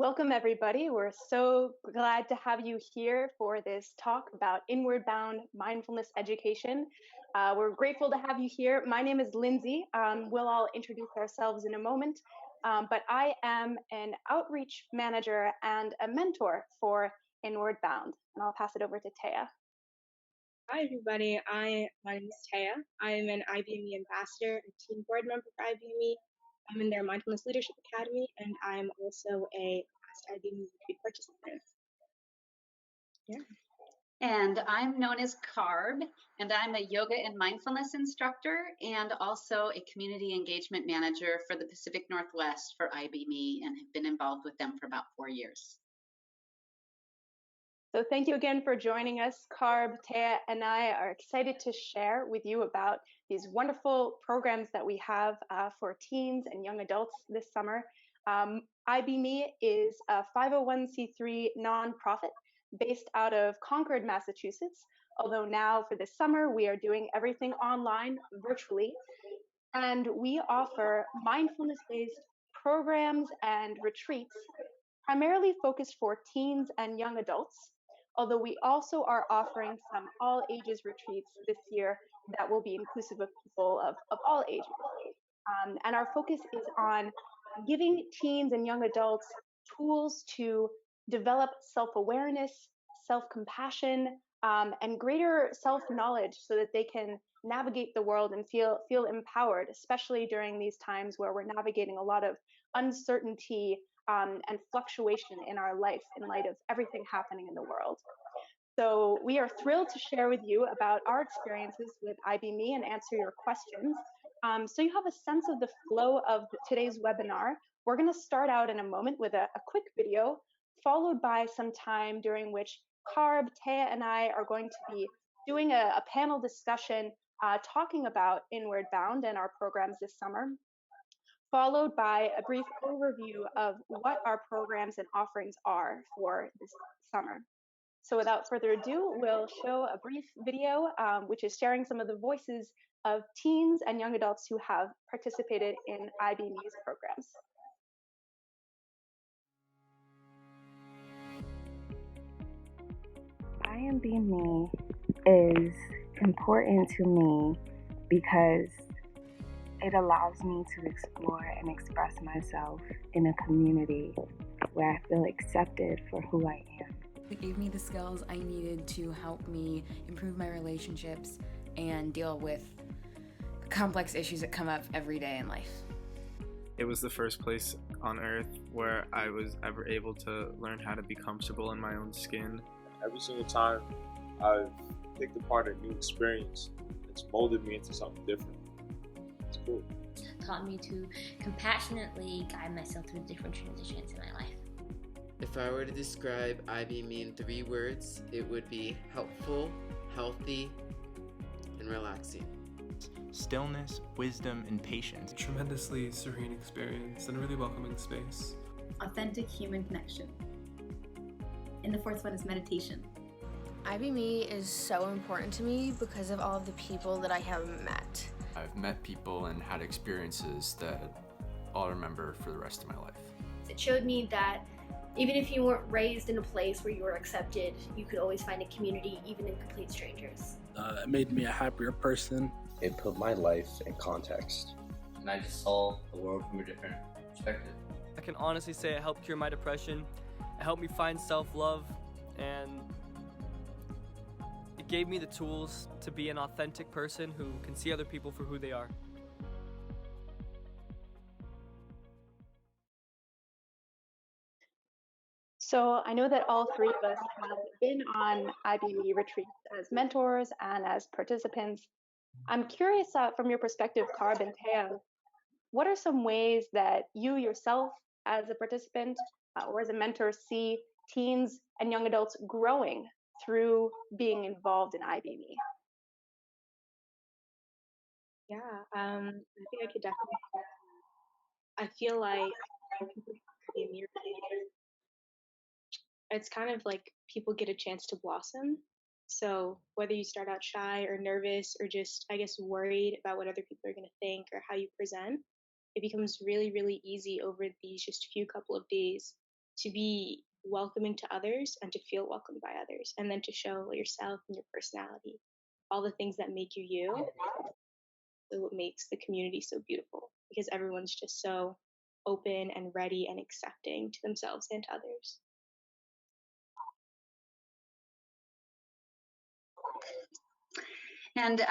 Welcome, everybody. We're so glad to have you here for this talk about inward bound mindfulness education. We're grateful to have you here. My name is Lindsay. We'll all introduce ourselves in a moment, but I am an outreach manager and a mentor for Inward Bound, and I'll pass it over to Taya. Hi, everybody. My name is Taya. I am an iBme ambassador and team board member for iBme. I'm in their Mindfulness Leadership Academy, and I'm also a past iBme retreat participant. Yeah. And I'm known as Carb, and I'm a yoga and mindfulness instructor and also a community engagement manager for the Pacific Northwest for iBme and have been involved with them for about 4 years. So thank you again for joining us. Carb, Taya, and I are excited to share with you about these wonderful programs that we have for teens and young adults this summer. iBme is a 501c3 nonprofit based out of Concord, Massachusetts. Although now for this summer, we are doing everything online, virtually. And we offer mindfulness-based programs and retreats primarily focused for teens and young adults, although we also are offering some all ages retreats this year that will be inclusive of people of all ages. And our focus is on giving teens and young adults tools to develop self-awareness, self-compassion, and greater self-knowledge so that they can navigate the world and feel empowered, especially during these times where we're navigating a lot of uncertainty and fluctuation in our life in light of everything happening in the world. So we are thrilled to share with you about our experiences with iBme and answer your questions. So you have a sense of the flow of today's webinar. We're going to start out in a moment with a quick video, followed by some time during which Carb, Taya, and I are going to be doing a panel discussion talking about Inward Bound and our programs this summer, followed by a brief overview of what our programs and offerings are for this summer. So without further ado, we'll show a brief video, which is sharing some of the voices of teens and young adults who have participated in iBme's programs. iBme is important to me because it allows me to explore and express myself in a community where I feel accepted for who I am. It gave me the skills I needed to help me improve my relationships and deal with complex issues that come up every day in life. It was the first place on earth where I was ever able to learn how to be comfortable in my own skin. Every single time I've picked apart a new experience, it's molded me into something different. It's cool. It taught me to compassionately guide myself through different transitions in my life. If I were to describe iBme in 3 words, it would be helpful, healthy, and relaxing. Stillness, wisdom, and patience. Tremendously serene experience and a really welcoming space. Authentic human connection. And the fourth one is meditation. iBme is so important to me because of all of the people that I have met. I've met people and had experiences that I'll remember for the rest of my life. It showed me that even if you weren't raised in a place where you were accepted, you could always find a community, even in complete strangers. It made me a happier person. It put my life in context. And I just saw the world from a different perspective. I can honestly say it helped cure my depression. It helped me find self-love, and it gave me the tools to be an authentic person who can see other people for who they are. So I know that all three of us have been on iBme retreats as mentors and as participants. I'm curious from your perspective, Carb and Taya, what are some ways that you yourself as a participant or as a mentor see teens and young adults growing through being involved in iBme? Yeah, I think I could definitely. I feel like it's kind of like people get a chance to blossom. So whether you start out shy or nervous or just, I guess, worried about what other people are going to think or how you present, it becomes really, really easy over these just few couple of days to be welcoming to others and to feel welcomed by others, and then to show yourself and your personality, all the things that make you you. So what makes the community so beautiful, because everyone's just so open and ready and accepting to themselves and to others. And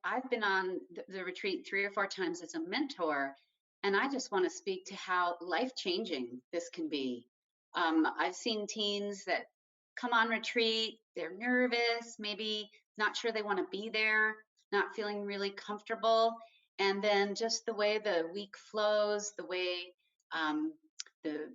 I've been on the retreat 3 or 4 times as a mentor, and I just want to speak to how life-changing this can be. I've seen teens that come on retreat, they're nervous, maybe not sure they want to be there, not feeling really comfortable, and then just the way the week flows, the way the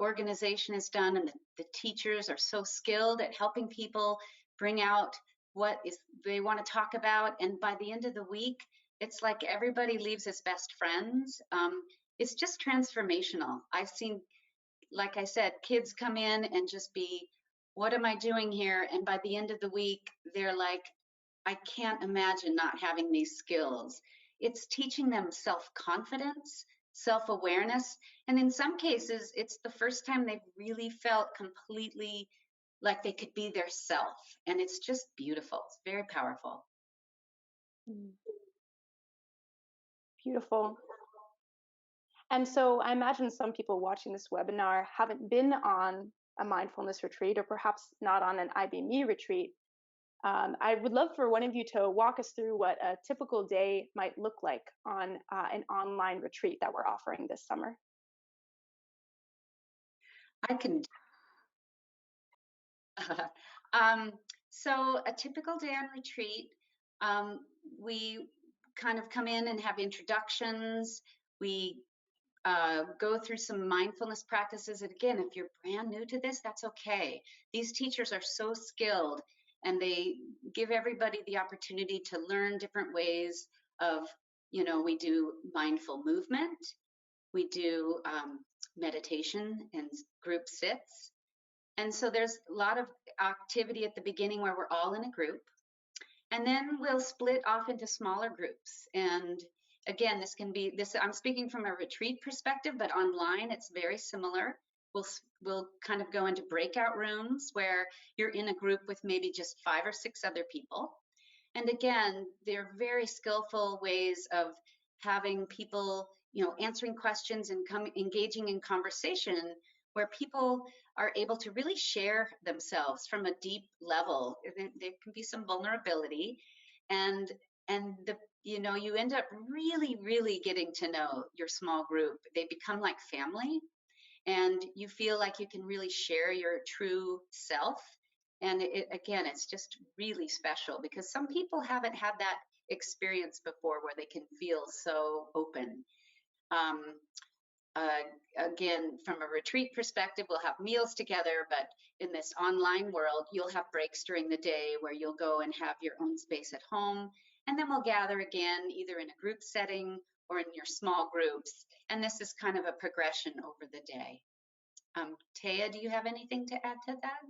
organization is done, and the teachers are so skilled at helping people bring out what is they want to talk about, and by the end of the week, it's like everybody leaves as best friends. It's just transformational. I've seen, like I said, kids come in and just be, what am I doing here? And by the end of the week, they're like, I can't imagine not having these skills. It's teaching them self-confidence, self-awareness, and in some cases, it's the first time they've really felt completely like they could be their self, and it's just beautiful. It's very powerful. Beautiful. And so I imagine some people watching this webinar haven't been on a mindfulness retreat, or perhaps not on an iBme retreat. I would love for one of you to walk us through what a typical day might look like on an online retreat that we're offering this summer. I can. So a typical day on retreat, we kind of come in and have introductions. We go through some mindfulness practices. And again, if you're brand new to this, that's okay. These teachers are so skilled, and they give everybody the opportunity to learn different ways of, we do mindful movement, we do meditation and group sits. And so there's a lot of activity at the beginning where we're all in a group. And then we'll split off into smaller groups. And again, this can be I'm speaking from a retreat perspective, but online it's very similar. We'll kind of go into breakout rooms where you're in a group with maybe just 5 or 6 other people. And again, they're very skillful ways of having people, answering questions and engaging in conversation, where people are able to really share themselves from a deep level. There can be some vulnerability, and you end up really, really getting to know your small group. They become like family, and you feel like you can really share your true self. And again, it's just really special because some people haven't had that experience before where they can feel so open. Again, from a retreat perspective, we'll have meals together, but in this online world, you'll have breaks during the day where you'll go and have your own space at home. And then we'll gather again, either in a group setting or in your small groups. And this is kind of a progression over the day. Taya, do you have anything to add to that?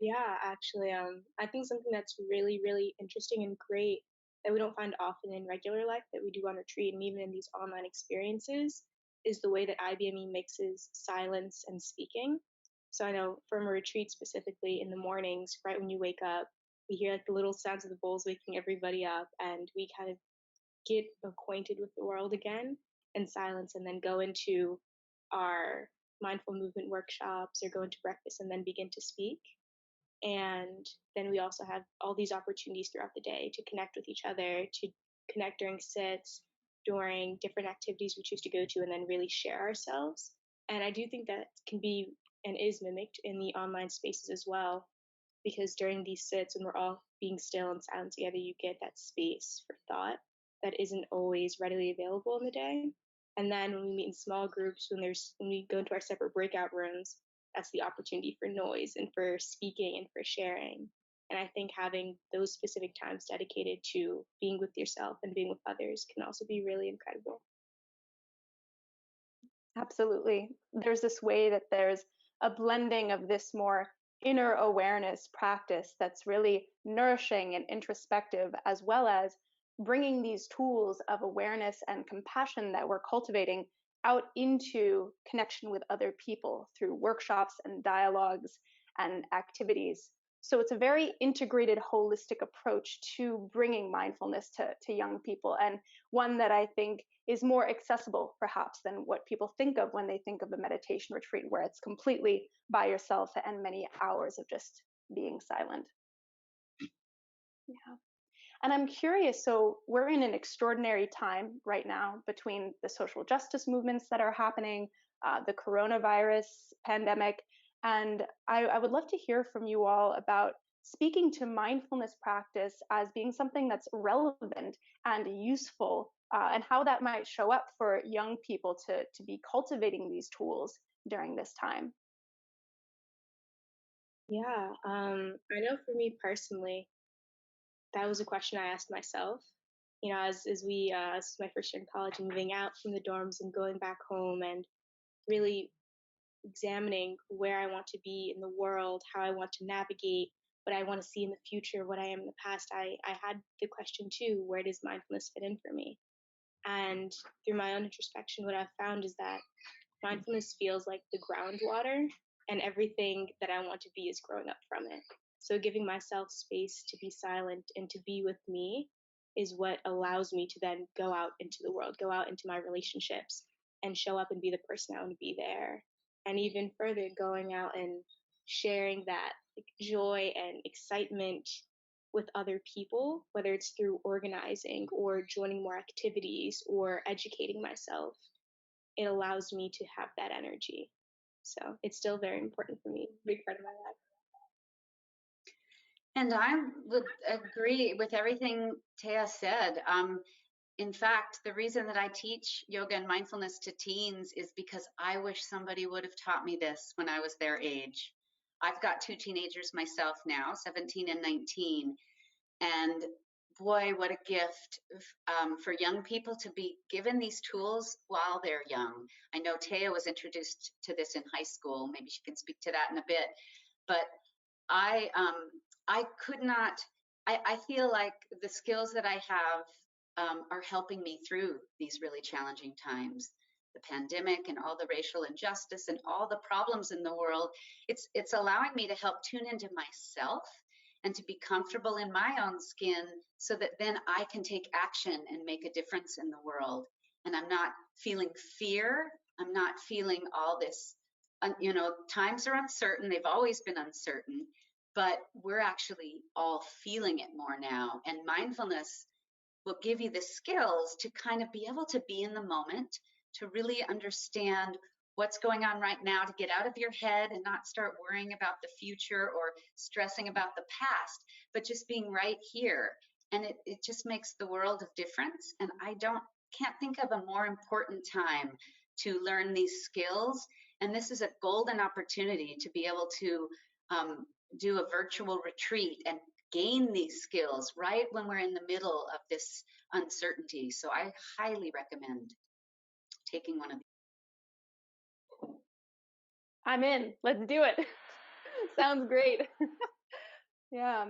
Yeah, actually, I think something that's really, really interesting and great that we don't find often in regular life that we do on retreat and even in these online experiences is the way that iBme mixes silence and speaking. So I know from a retreat specifically, in the mornings, right when you wake up, we hear like the little sounds of the bowls waking everybody up, and we kind of get acquainted with the world again in silence, and then go into our mindful movement workshops or go into breakfast and then begin to speak. And then we also have all these opportunities throughout the day to connect with each other, to connect during sits, during different activities we choose to go to, and then really share ourselves. And I do think that can be and is mimicked in the online spaces as well, because during these sits, when we're all being still and silent together, you get that space for thought that isn't always readily available in the day. And then when we meet in small groups, when we go into our separate breakout rooms, that's the opportunity for noise and for speaking and for sharing. And I think having those specific times dedicated to being with yourself and being with others can also be really incredible. Absolutely. There's this way that there's a blending of this more inner awareness practice that's really nourishing and introspective, as well as bringing these tools of awareness and compassion that we're cultivating out into connection with other people through workshops and dialogues and activities. So it's a very integrated, holistic approach to bringing mindfulness to young people, and one that I think is more accessible perhaps than what people think of when they think of a meditation retreat, where it's completely by yourself and many hours of just being silent. Yeah. And I'm curious, so we're in an extraordinary time right now between the social justice movements that are happening, the coronavirus pandemic, and I would love to hear from you all about speaking to mindfulness practice as being something that's relevant and useful, and how that might show up for young people to be cultivating these tools during this time. Yeah, I know for me personally, that was a question I asked myself. You know, as this is my first year in college and moving out from the dorms and going back home and really examining where I want to be in the world, how I want to navigate, what I want to see in the future, what I am in the past, I had the question too, where does mindfulness fit in for me? And through my own introspection, what I've found is that mindfulness feels like the groundwater, and everything that I want to be is growing up from it. So giving myself space to be silent and to be with me is what allows me to then go out into the world, go out into my relationships, and show up and be the person I want to be there. And even further, going out and sharing that joy and excitement with other people, whether it's through organizing or joining more activities or educating myself, it allows me to have that energy. So it's still very important for me, big part of my life. And I would agree with everything Taya said. In fact, the reason that I teach yoga and mindfulness to teens is because I wish somebody would have taught me this when I was their age. I've got 2 teenagers myself now, 17 and 19. And boy, what a gift for young people to be given these tools while they're young. I know Taya was introduced to this in high school. Maybe she can speak to that in a bit. But I could not, I feel like the skills that I have are helping me through these really challenging times. The pandemic and all the racial injustice and all the problems in the world, it's allowing me to help tune into myself and to be comfortable in my own skin so that then I can take action and make a difference in the world. And I'm not feeling fear. I'm not feeling all this, you know, times are uncertain. They've always been uncertain, but we're actually all feeling it more now. And mindfulness will give you the skills to kind of be able to be in the moment, to really understand what's going on right now, to get out of your head and not start worrying about the future or stressing about the past, but just being right here. And it just makes the world of difference. And I can't think of a more important time to learn these skills. And this is a golden opportunity to be able to do a virtual retreat and gain these skills right when we're in the middle of this uncertainty. So I highly recommend taking one of these. I'm in. Let's do it. Sounds great. Yeah.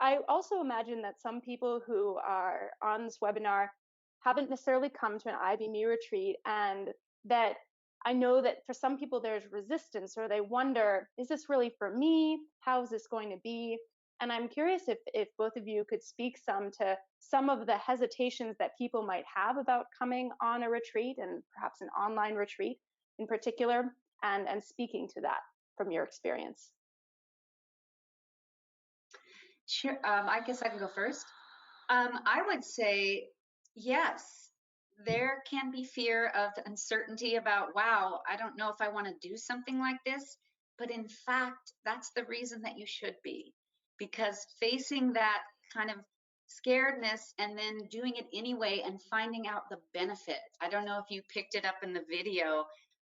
I also imagine that some people who are on this webinar haven't necessarily come to an iBme retreat, and that I know that for some people there's resistance, or they wonder, is this really for me? How is this going to be? And I'm curious if both of you could speak some to some of the hesitations that people might have about coming on a retreat, and perhaps an online retreat in particular, and speaking to that from your experience. Sure. I guess I can go first. I would say, yes, there can be fear of uncertainty about, wow, I don't know if I want to do something like this. But in fact, that's the reason that you should be, because facing that kind of scaredness and then doing it anyway and finding out the benefit. I don't know if you picked it up in the video,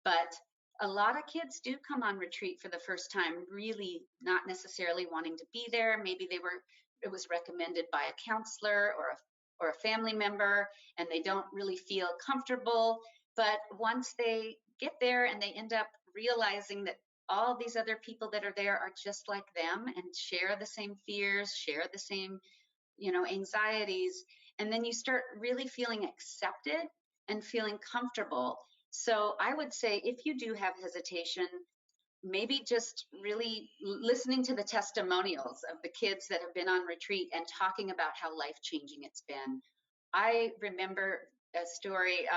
but a lot of kids do come on retreat for the first time, really not necessarily wanting to be there. Maybe it was recommended by a counselor or a family member, and they don't really feel comfortable. But once they get there and they end up realizing that all these other people that are there are just like them and share the same fears, share the same, anxieties, and then you start really feeling accepted and feeling comfortable. So I would say if you do have hesitation, maybe just really listening to the testimonials of the kids that have been on retreat and talking about how life-changing it's been. I remember a story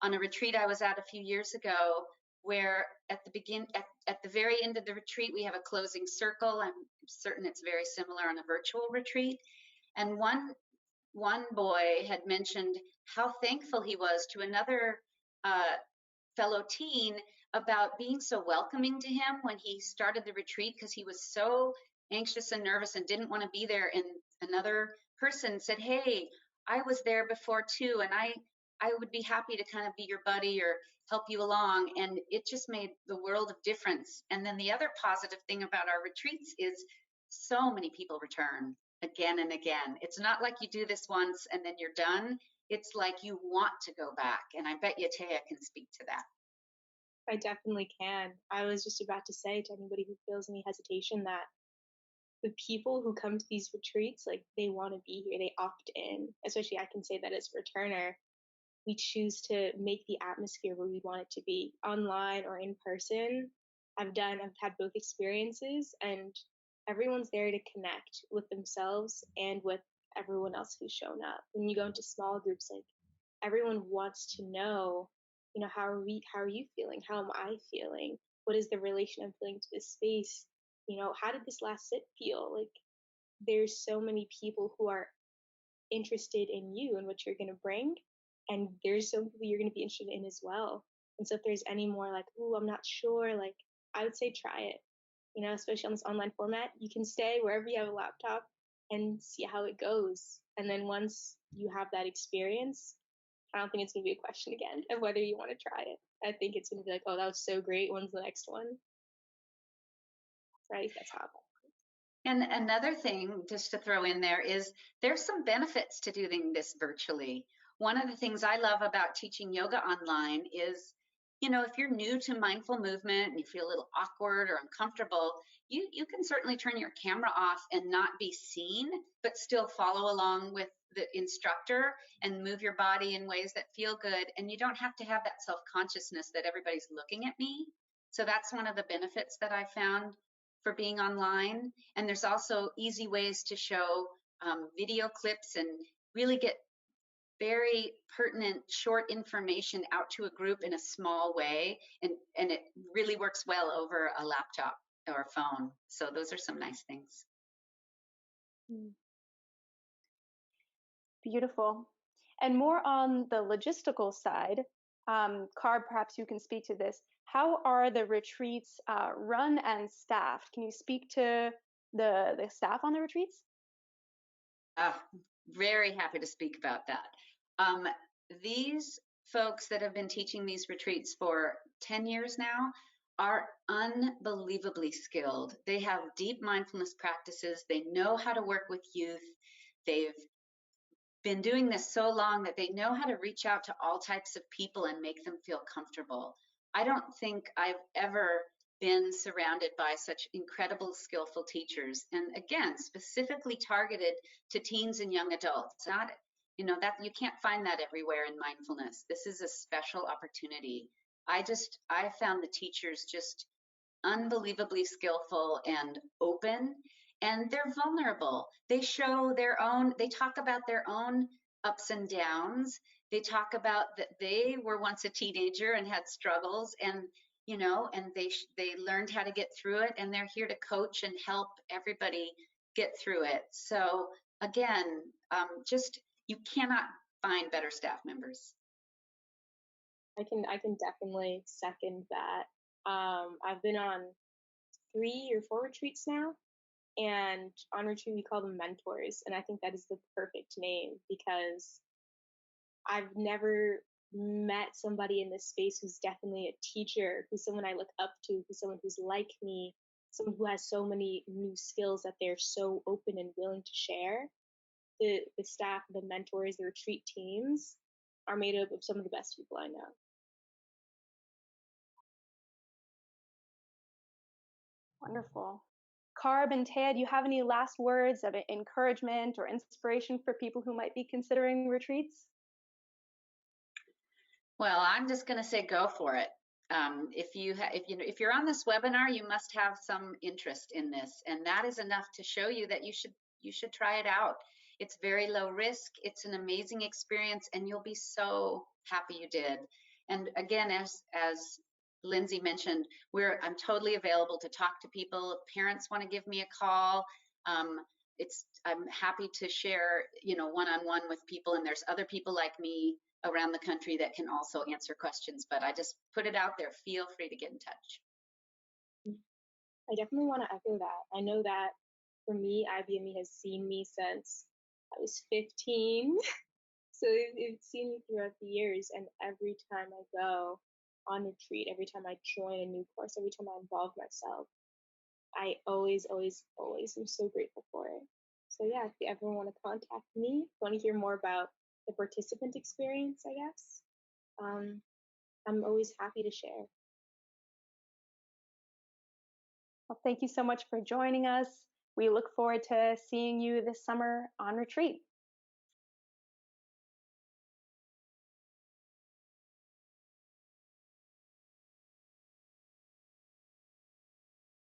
on a retreat I was at a few years ago where at the very end of the retreat, we have a closing circle. I'm certain it's very similar on a virtual retreat. And one boy had mentioned how thankful he was to another fellow teen about being so welcoming to him when he started the retreat, because he was so anxious and nervous and didn't want to be there. And another person said, hey, I was there before too, and I would be happy to kind of be your buddy or help you along. And it just made the world of difference. And then the other positive thing about our retreats is so many people return again and again. It's not like you do this once and then you're done. It's like you want to go back. And I bet you Taya can speak to that. I definitely can. I was just about to say to anybody who feels any hesitation that the people who come to these retreats, like, they want to be here, they opt in. Especially I can say that as a returner, we choose to make the atmosphere where we want it to be, online or in person. I've had both experiences, and everyone's there to connect with themselves and with everyone else who's shown up. When you go into small groups, like, everyone wants to know, how are you feeling? How am I feeling? What is the relation I'm feeling to this space? How did this last sit feel? Like, there's so many people who are interested in you and what you're going to bring, and there's some people you're going to be interested in as well. And so if there's any more like, ooh, I'm not sure, like, I would say try it. Especially on this online format, you can stay wherever you have a laptop and see how it goes. And then once you have that experience, I don't think it's going to be a question again of whether you want to try it. I think it's going to be like, oh, that was so great. When's the next one? Right? That's how. And another thing just to throw in there is there's some benefits to doing this virtually. One of the things I love about teaching yoga online is, if you're new to mindful movement and you feel a little awkward or uncomfortable, you can certainly turn your camera off and not be seen, but still follow along with the instructor and move your body in ways that feel good. And you don't have to have that self-consciousness that everybody's looking at me. So that's one of the benefits that I found for being online. And there's also easy ways to show video clips and really get very pertinent short information out to a group in a small way, and it really works well over a laptop or a phone. So those are some nice things. Beautiful. And more on the logistical side, Carb, perhaps you can speak to this. How are the retreats run and staffed? Can you speak to the staff on the retreats? Very happy to speak about that. These folks that have been teaching these retreats for 10 years now are unbelievably skilled. They have deep mindfulness practices. They know how to work with youth. They've been doing this so long that they know how to reach out to all types of people and make them feel comfortable. I don't think I've ever been surrounded by such incredible, skillful teachers. And again, specifically targeted to teens and young adults. Not, that you can't find that everywhere in mindfulness. This is a special opportunity. I found the teachers just unbelievably skillful and open, and they're vulnerable. They talk about their own ups and downs. They talk about that they were once a teenager and had struggles, and they learned how to get through it, and they're here to coach and help everybody get through it. So again, you cannot find better staff members. I can definitely second that. I've been on 3 or 4 retreats now, and on retreat we call them mentors, and I think that is the perfect name because I've never met somebody in this space who's definitely a teacher, who's someone I look up to, who's someone who's like me, someone who has so many new skills that they're so open and willing to share. The staff, the mentors, the retreat teams are made up of some of the best people I know. Wonderful. Carb and Taya, do you have any last words of encouragement or inspiration for people who might be considering retreats? Well, I'm just going to say go for it. If you're on this webinar, you must have some interest in this, and that is enough to show you that you should try it out. It's very low risk. It's an amazing experience, and you'll be so happy you did. And again, as Lindsay mentioned, I'm totally available to talk to people. If parents want to give me a call, I'm happy to share, one-on-one with people, and there's other people like me around the country that can also answer questions, but I just put it out there. Feel free to get in touch. I definitely want to echo that. I know that for me, iBme has seen me since I was 15. So it's seen me throughout the years, and every time I go on retreat, every time I join a new course, every time I involve myself, I always, always, always am so grateful for it. So yeah, if you ever want to contact me, want to hear more about the participant experience, I guess, I'm always happy to share. Well, thank you so much for joining us. We look forward to seeing you this summer on retreat.